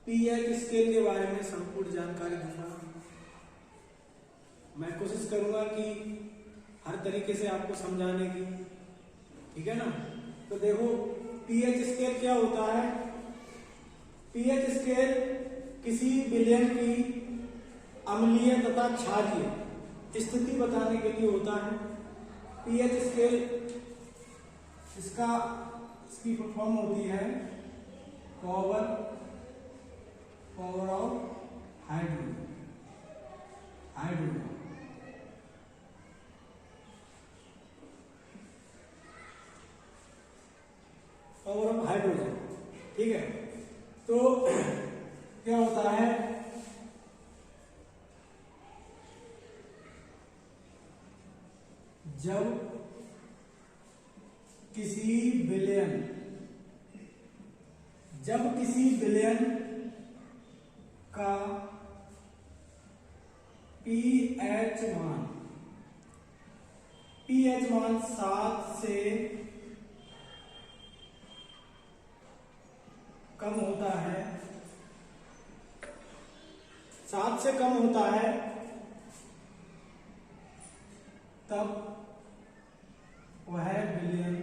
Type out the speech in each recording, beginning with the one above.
PH scale के बारे में संपूर्ण जानकारी दूंगा। मैं कोशिश करूंगा कि हर तरीके से आपको समझाने की, ठीक है ना। तो देखो पीएच स्केल क्या होता है। पीएच स्केल किसी विलयन की अम्लीय तथा क्षारीय स्थिति बताने के लिए होता है। पीएच स्केल इसकी फॉर्म होती है power of hydrogen. Power of hydrogen, ठीक है। तो क्या होता है, जब किसी विलयन का पीएच मान 7 से कम होता है, 7 से कम होता है, तब वह विलयन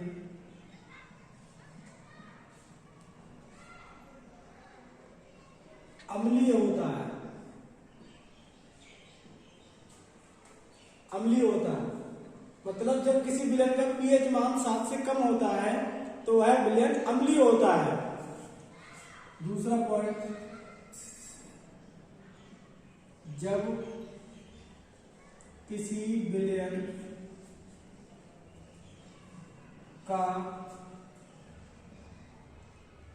अम्लीय होता है। मतलब जब किसी विलयन का पीएच मान 7 से कम होता है तो वह विलयन अम्लीय होता है। दूसरा पॉइंट, जब किसी विलयन का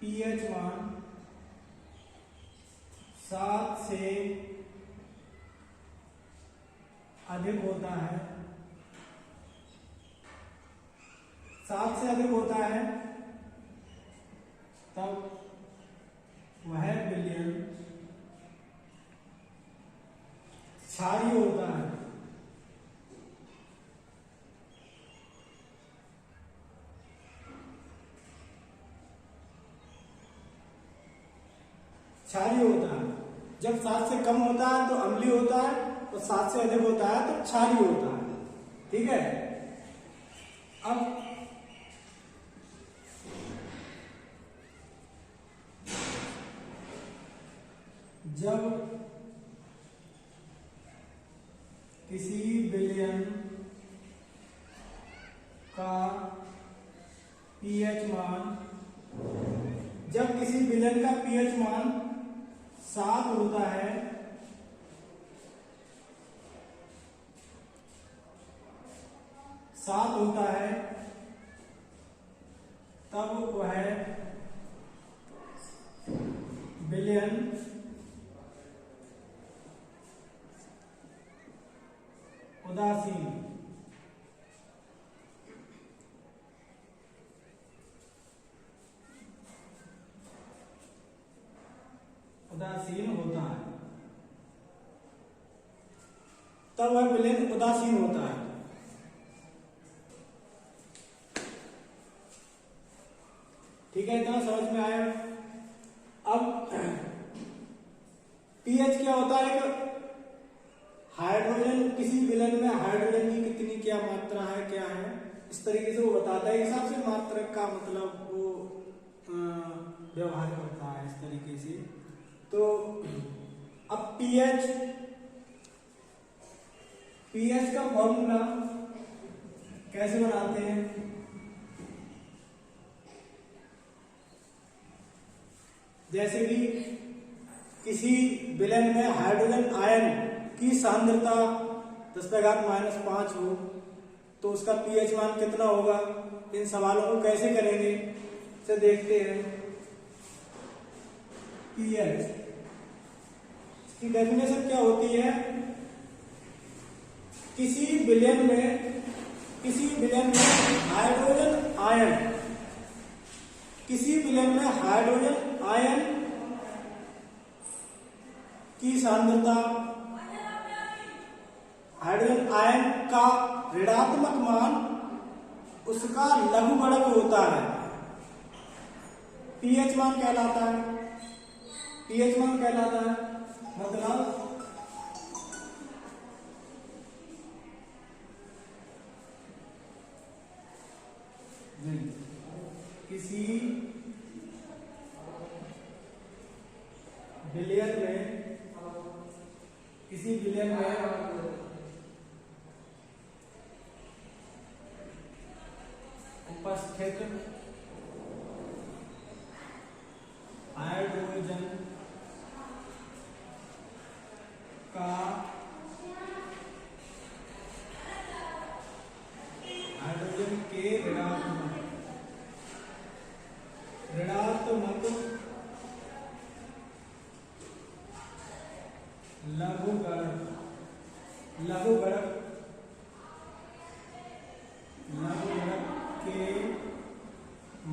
पीएच मान 7 से अधिक होता है, 7 से अधिक होता है, तब वह विलयन क्षारीय होता है। क्षारीय होता है। जब 7 से कम होता है तो अम्लीय होता है, और 7 से अधिक होता है तो क्षारीय होता है, ठीक है। अब जब किसी विलयन का पीएच मान 7 होता है, तब वह विलयन उदासीन होता है। तब वह विलयन उदासीन होता है। ठीक है, इतना समझ में आया। अब पीएच क्या होता है कि हाइड्रोजन, किसी विलयन में हाइड्रोजन की कितनी क्या मात्रा है, क्या है, इस तरीके से वो बताता है। हिसाब से मात्रक का मतलब वो व्यवहार करता है इस तरीके से। तो अब पीएच का फॉर्मूला कैसे बनाते हैं। जैसे कि किसी विलयन में हाइड्रोजन आयन की सांद्रता 10⁻⁵ हो तो उसका पीएच मान कितना होगा। इन सवालों को कैसे करेंगे इसे देखते हैं। पीएच की डेफिनेशन क्या होती है। किसी विलयन में हाइड्रोजन आयन की सांद्रता, हाइड्रोजन आयन का ऋणात्मक मान उसका लघुगणक होता है, पीएच मान कहलाता है। पीएच मान कहलाता है, मतलब किसी बिलियन में उपस्थित हाइड्रोजन का हाइड्रोजन के ऋणात्मक लघुगणक के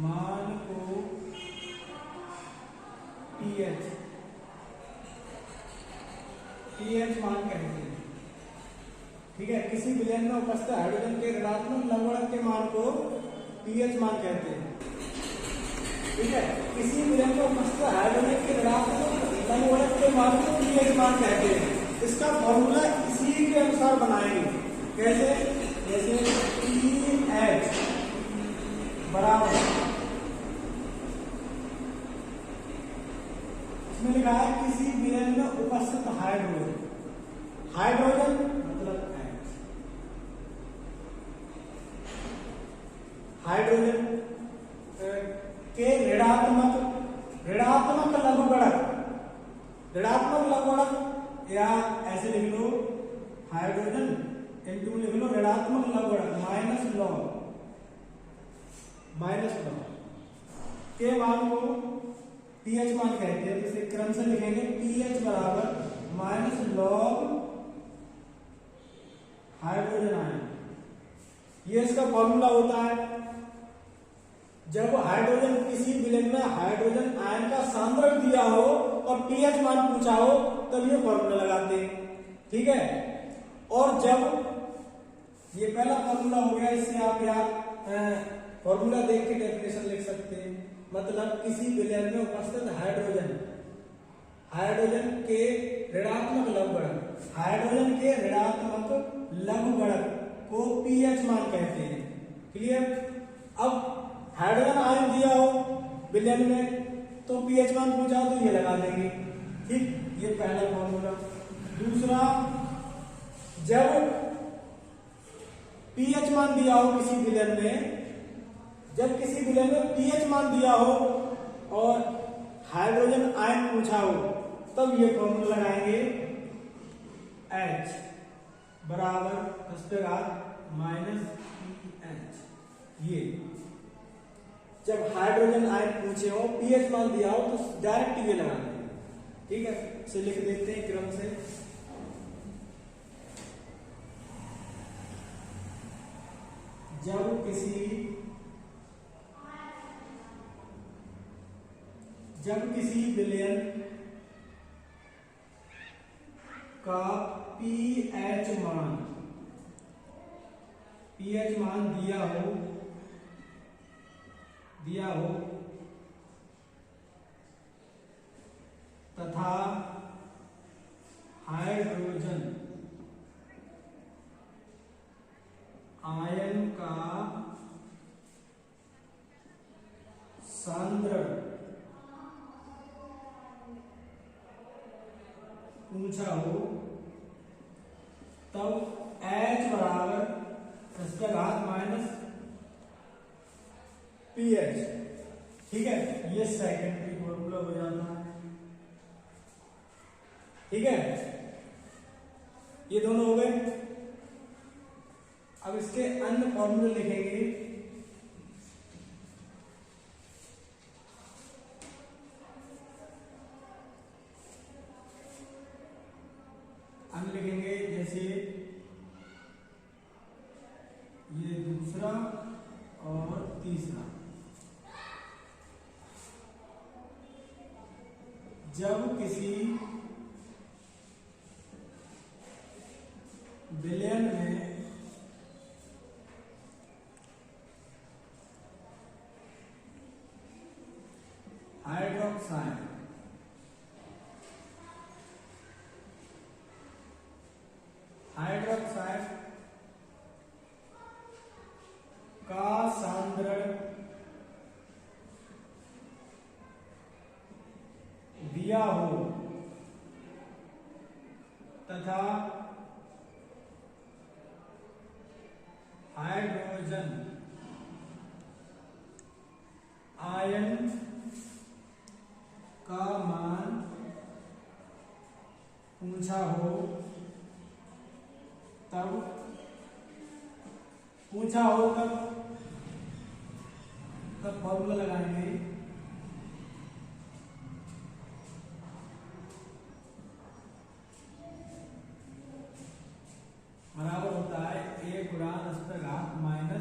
मान को pH मान कहते हैं। ठीक है, किसी विलयन में उपस्थित हाइड्रोजन के ऋणात्मक लघुगणक के मान को pH मान कहते हैं। ठीक है, किसी विलयन में उपस्थित हाइड्रोजन के ऋणात्मक लघुगणक के मान को pH मान कहते हैं। इसका फॉर्मूला इसी के अनुसार बनाएंगे। कैसे? जैसे pH बराबर, इसमें लिखा है किसी विलयन में उपस्थित हाइड्रोजन मतलब H, हाइड्रोजन के ऋणात्मक लघुगणक या ऐसे लिख लो हाइड्रोजन इंटू लिख लो ऋणात्मक लघुगणक माइनस लॉग के मान को pH मान कहते हैं। तो इसे क्रम से लिखेंगे pH बराबर माइनस लॉग हाइड्रोजन आयन। ये इसका फॉर्मूला होता है। जब हाइड्रोजन किसी विलयन में हाइड्रोजन आयन का सांद्रक दिया हो और pH मान पूछा हो तब ये फॉर्मूला लगाते हैं। ठीक है, और जब ये पहला फॉर्मूला हो गया, इससे आप याद फॉर्मूला देख के डेफिनेशन लिख सकते हैं। मतलब किसी विलयन में उपस्थित हाइड्रोजन के ऋणात्मक लघुगणक को pH मान कहते हैं। क्लियर? अब हाइड्रोजन आयन दिया हो विलयन में तो pH मान पूछा तो ये लगा देंगे। ठीक, ये पहला फॉर्मूला। दूसरा, जब pH मान दिया हो किसी विलयन में, pH मान दिया हो और हाइड्रोजन आयन पूछा हो तब ये फॉर्मूला लगाएंगे H बराबर -PH। ये जब हाइड्रोजन आयन पूछे हो pH मान दिया हो तो डायरेक्ट ये लगा देंगे। ठीक है, इसे लिख देते हैं क्रम से। जब किसी विलयन का pH मान दिया हो तथा हाइड्रोजन आयन का सांद्रण पूछा हो तब H बराबर -PH। ठीक है, ये सेकेंडरी फॉर्मूला हो जाता है। ठीक है, ये दोनों हो गए। अब इसके अन्य फॉर्मूले लिखेंगे। अन्य लिखेंगे जैसे ये दूसरा और तीसरा। जब किसी विलयन में हाइड्रोक्साइड दिया हो तथा हाइड्रोजन आयन का मान पूछा हो तब फॉर्मूला लगाएंगे। बराबर होता है 1 × 10⁻⁻⁴।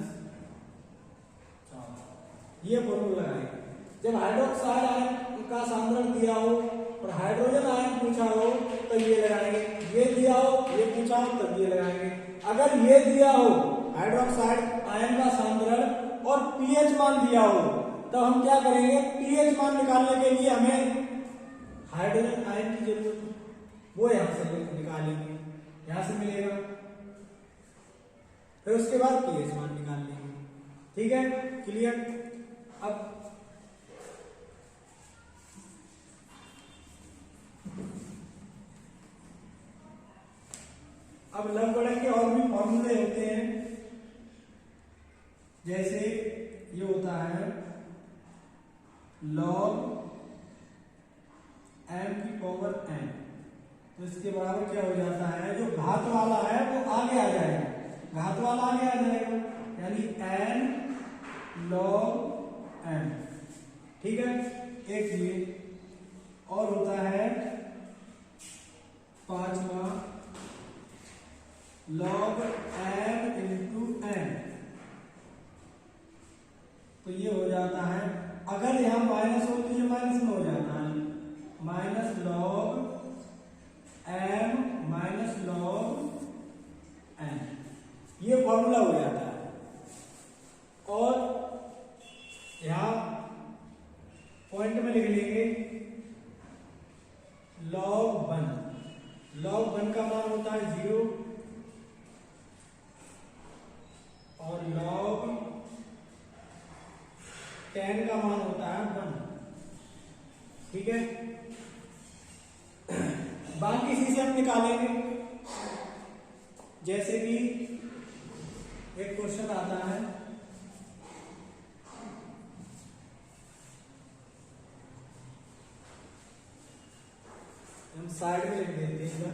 ये फॉर्मूला लगाएंगे। जब हाइड्रोक्साइड आयन का सांद्रण दिया हो और हाइड्रोजन आयन पूछा हो तो ये लगाएंगे। ये दिया हो, ये पूछा हो तब ये लगाएंगे। अगर ये दिया हो हाइड्रोक्साइड आयन का सांद्रण और पीएच मान दिया हो तो हम क्या करेंगे, पीएच मान निकालने के लिए हमें हाइड्रोजन आयन की जरूरत है, वो यहां से निकालेंगे, यहां से मिलेगा, फिर उसके बाद पीएच मान निकाल लेंगे। ठीक है, क्लियर। अब लवगणक के और भी फॉर्मूले होते हैं, जैसे ये होता है log m⁴n, तो इसके बराबर क्या हो जाता है, जो घात वाला है वो आगे आ जाएगा, घात वाला आगे आ जाएगा, यानी n log m। ठीक है, एक ये और होता है 5वां log m × n, तो ये हो जाता है, अगर यहां माइनस हो तो ये माइनस में हो जाता है, minus log m log n, ये फॉर्मूला हो जाता है। और यहां पॉइंट में लिख लेंगे log 1 का मान होता है 0 और log 10 का मान होता है 1। ठीक है, बाकी इसी से हम निकालेंगे। जैसे कि एक क्वेश्चन आता है, हम साइड में लिख देते हैं,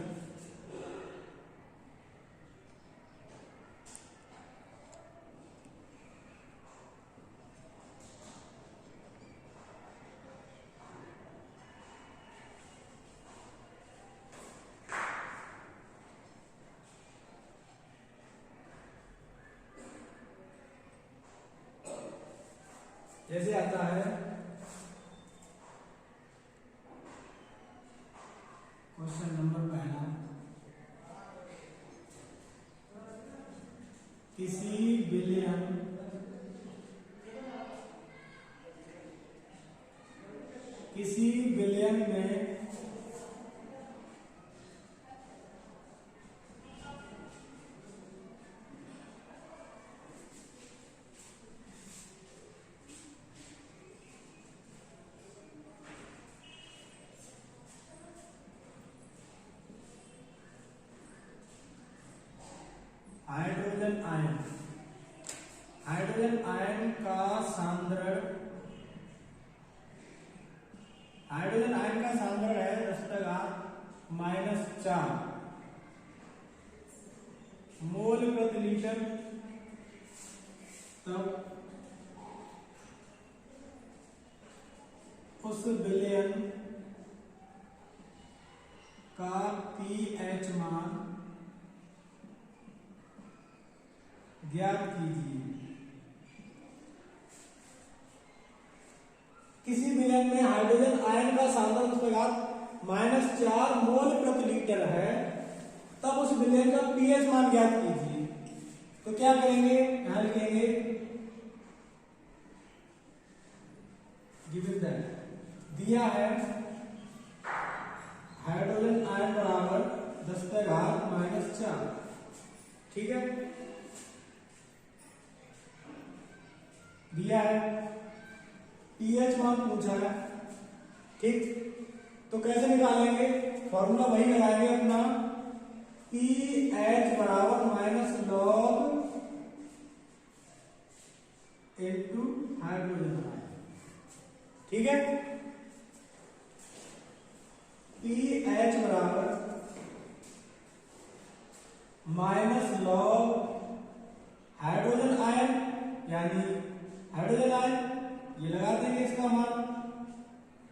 जैसे आता है क्वेश्चन नंबर पहला, किसी विलयन में हाइड्रोजन आयन का सांद्रण है 10⁻⁻⁴ मोल प्रति लीटर, तब उस विलयन का पीएच मान ज्ञात कीजिए। किसी विलयन में हाइड्रोजन आयन का सांद्रण -4 मोल प्रति लीटर है, तब उस विलयन का पीएच मान ज्ञात कीजिए। तो क्या करेंगे, यहां लिखेंगे गिवन दैट दिया है हाइड्रोजन आयन बराबर 10⁻⁻⁴। ठीक है, दिया है, पीएच मान पूछा है। ठीक, तो कैसे निकालेंगे? फॉर्मूला वही लगाएंगे अपना, पीएच बराबर minus log into hydrogen ion. ठीक है, पीएच बराबर माइनस लॉग हाइड्रोजन आयन, यानी हाइड्रोजन आयन ये लगा देंगे, इसका मान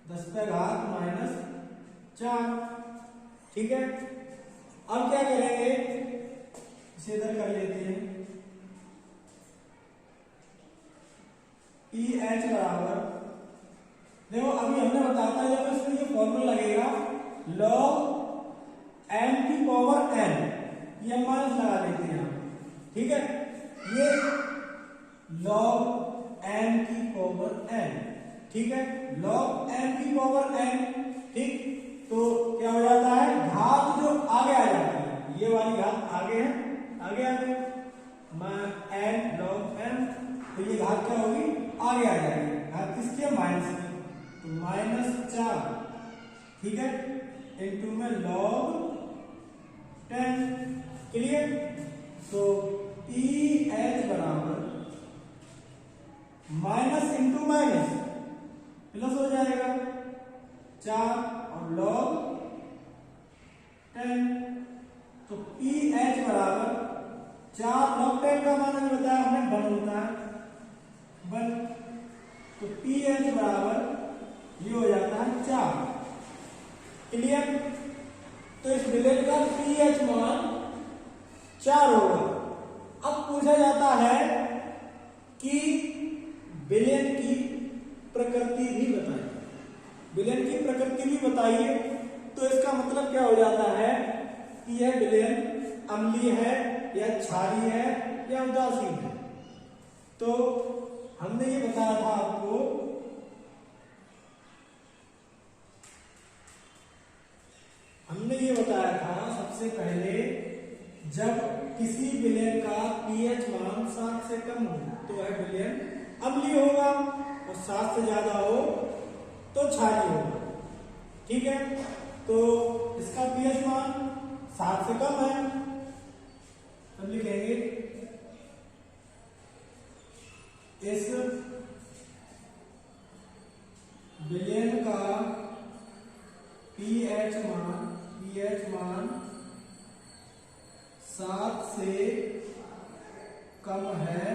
10⁻⁻⁴। ठीक है, अब क्या करेंगे, इसे इधर कर लेते हैं। पीएच बराबर, देखो अभी हमने बताया था जब इसमें ये फॉर्मूला लगेगा लॉग एन की पावर एन, ये हम माइनस लगा लेते हैं। ठीक है, ये लॉग एन की पावर एन, ठीक है, लॉग एन की पावर एन। ठीक, तो क्या हो जाता है, घात जो आगे आ जाती है, ये वाली घात आगे है, आगे आ गई एन लॉग एन, तो ये घात क्या होगी, आगे आ जाएगी, घात किसकी, माइनस की, तो -4। ठीक है, इनटू में log 10। क्लियर, तो पीएच बराबर माइनस इंटू माइनस प्लस हो जाएगा 4 और log 10, तो पीएच बराबर 4 log 10 का मान हमें बताया हमने 1 होता है, 1, तो पीएच बराबर ये हो जाता है 4। क्लियर, तो इस विलेन का पीएच मान 4 होगा। अब पूछा जाता है कि विलेन की प्रकृति भी बताइए, विलेन की प्रकृति भी बताइए, तो इसका मतलब क्या हो जाता है कि यह विलेन अम्लीय है या क्षारीय है या उदासीन है। तो हमने ये बताया था आपको, हमने ये बताया था सबसे पहले, जब किसी विलेन का पीएच मान 7 से कम हो तो वह विलेन अम्लीय होगा, और 7 से ज्यादा हो तो क्षारीय होगा। ठीक है, तो इसका पीएच मान 7 से कम है, हम लिखेंगे इस विलेन का पीएच मान 7 से कम है,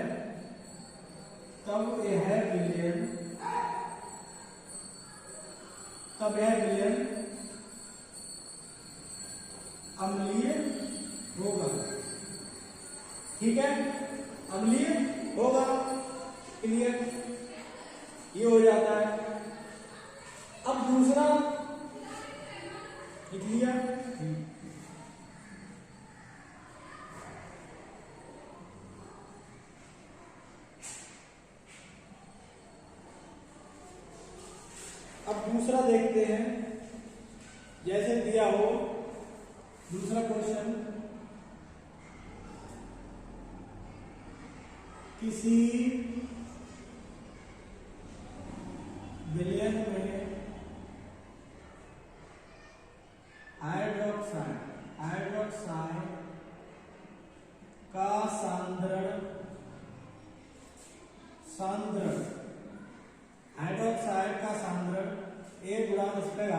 तब यह विलेन अम्लीय होगा। ठीक है, अम्लीय होगा। क्लियर, ये हो जाता है। अब दूसरा लिख लिया, अब दूसरा देखते हैं, जैसे दिया हो दूसरा क्वेश्चन, किसी विलेन में हाइड्रोक्साइड का सांद्रण हाइड्रोक्साइड का सांद्रण 1×10⁻⁴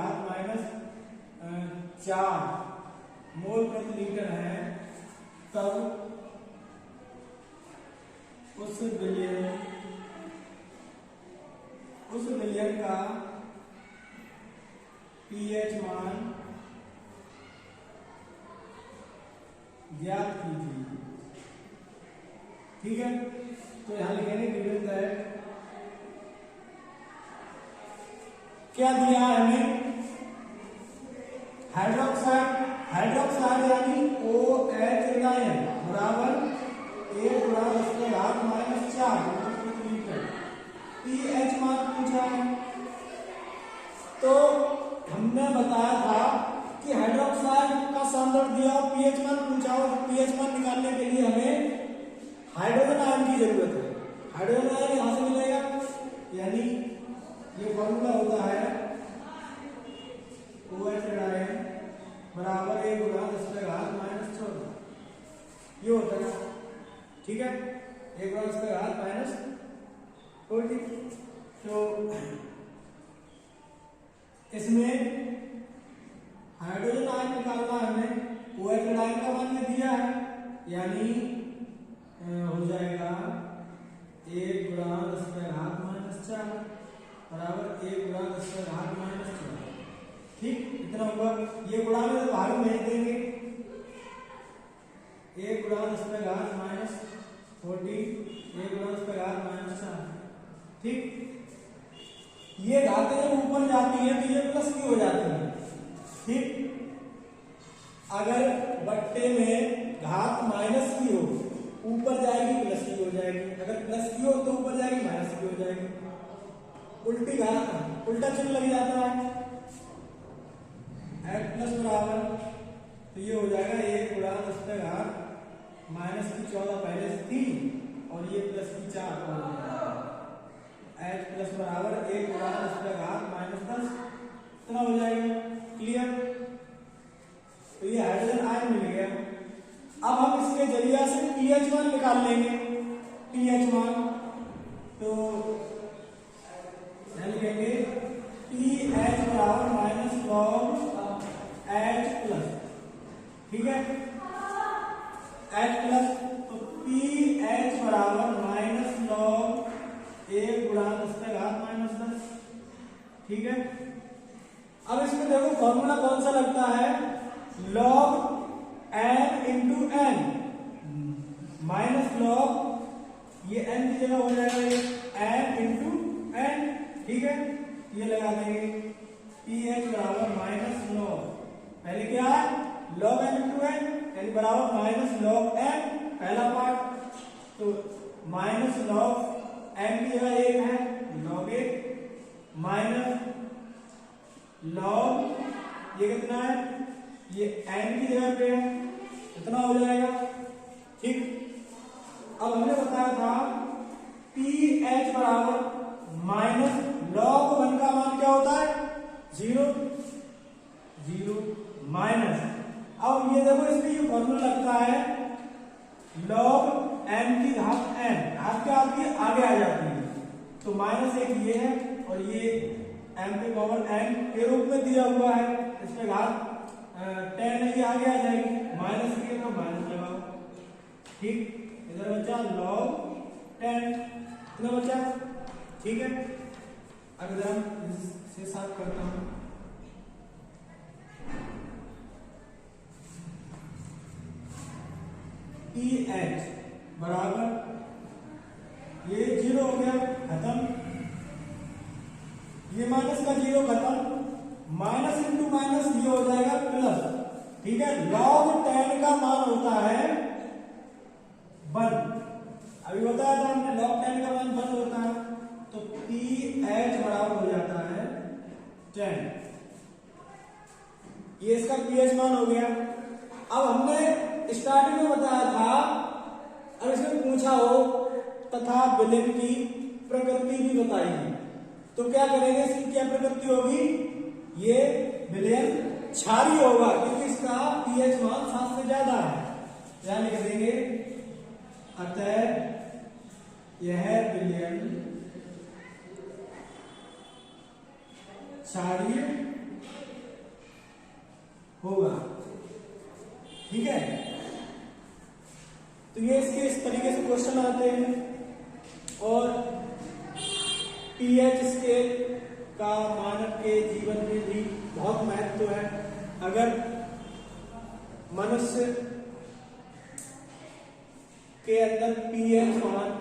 मोल प्रति लीटर है, तब उस विलेन का पीएच मान ज्ञात कीजिए। ठीक है, तो यहां लिखेंगे गिवन दैट, क्या दिया है हमें, हाइड्रोक्साइड यानी OH बराबर 1×10⁻⁴ लीटर, पीएच मान पूछा है। तो हमने बताया था कि हाइड्रोक्साइड का सांद्रण दिया और पीएच मान पूछा, और पीएच मान निकालने के लिए हमें हाइड्रोजन आयन की जरूरत है। हाइड्रोजन आयन यहां से मिलेगा, यानी ये फॉर्मूला होता है OH रेडायन बराबर 1 गुणा 10 का घात माइनस 14, ये होता है, ठीक है, 1 गुणा 10 का घात माइनस 14। तो इसमें हाइड्रोजन आयन निकालना है हमें, OH रेडायन का मान दिया है, यानी हो जाएगा 1 गुणा 10 का घात माइनस 4 बराबर 1 गुणा 10 का घात माइनस 4, ठीक, इतना होगा। ये गुणा में भाग में भेज देंगे, 1 गुणा 10 का घात माइनस 14, 1 गुणा 10 का घात माइनस 4, ठीक। ये घातें जब ऊपर जाती है तो ये प्लस की हो जाती है, ठीक। अगर बट्टे में घात माइनस की हो, ऊपर जाएगी प्लस की हो जाएगी, अगर प्लस की हो तो ऊपर जाएगी माइनस की हो जाएगी, उल्टी घात, उल्टा चिन्ह लग जाता है, एच प्लस बराबर, तो ये हो जाएगा 1 गुणा 10 का घात माइनस की 14 पहले से थी और ये प्लस की 4 हो जाएगा, एच प्लस बराबर 1 गुणा 10 का घात माइनस 10, इतना हो जाएगा, क्लियर। तो ये हाइड्रोजन आयन मिल गया। अब हम इसके जरिए से पीएच मान निकाल लेंगे, पीएच मान, तो लिखेंगे पीएच बराबर माइनस लॉग एच प्लस, ठीक है, एच प्लस, तो पीएच बराबर माइनस लॉग 1 गुणा 10 का घात माइनस 10, ठीक है। अब इसमें देखो फॉर्मूला कौन सा लगता है, log n into n minus log, ये n की जगह हो जाएगा ये n इंटू एन, ठीक है, ये लगा देंगे, पीएच बराबर माइनस लॉग, पहले क्या है लॉग n इंटू एन, यानी बराबर माइनस लॉग n, पहला पार्ट, तो माइनस लॉग n की जगह 1 है, लॉग 1 माइनस लॉग ये कितना है, ये n की जगह पे है, इतना हो जाएगा, ठीक। अब हमने बताया था pH बराबर माइनस लॉग 1 का मान क्या होता है 0 0 माइनस, अब ये देखो इसमें ये फॉर्मूला लगता है लॉग m की घात n, घात क्या आती है आगे आ जाती है, तो माइनस 1 ये है और ये m के पावर n के रूप में दिया हुआ है, इसमें घात 10 ये आगे आ जाएगी, माइनस की तो माइनस लगाओ, ठीक, इधर बचा लॉग 10, इतना बचा, ठीक है। अब इधर से साफ करता हूं, pH बराबर ये 0 हो गया खत्म, ये माइनस का 0 खत्म, माइनस इंटू माइनस ये हो जाएगा प्लस, ठीक है। लॉग 10 का मान होता है 1, अभी बताया था हमने लॉग 10 का मान 1 होता है, तो pH बराबर हो जाता है 10, ये इसका pH मान हो गया। अब हमने स्टार्टिंग में बताया था, अब इसमें पूछा हो तथा विलयन की प्रकृति भी बताइए, तो क्या करेंगे, इसकी क्या प्रकृति होगी, ये विलयन क्षारीय होगा क्योंकि इसका pH मान 7 से ज्यादा है, यहां लिख देंगे, अतः यह विलयन क्षारीय होगा, ठीक है। तो ये इसके इस तरीके से क्वेश्चन आते हैं, और pH स्केल का मानव के जीवन में भी बहुत महत्व है। अगर मनुष्य के अंदर pH मान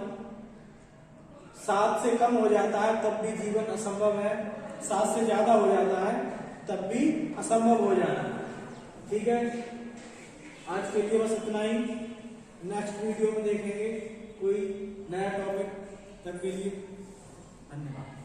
7 से कम हो जाता है तब भी जीवन असंभव है, 7 से ज्यादा हो जाता है तब भी असंभव हो जाता है, ठीक है। आज के लिए बस इतना ही, नेक्स्ट वीडियो में देखेंगे कोई नया टॉपिक, तब के लिए धन्यवाद।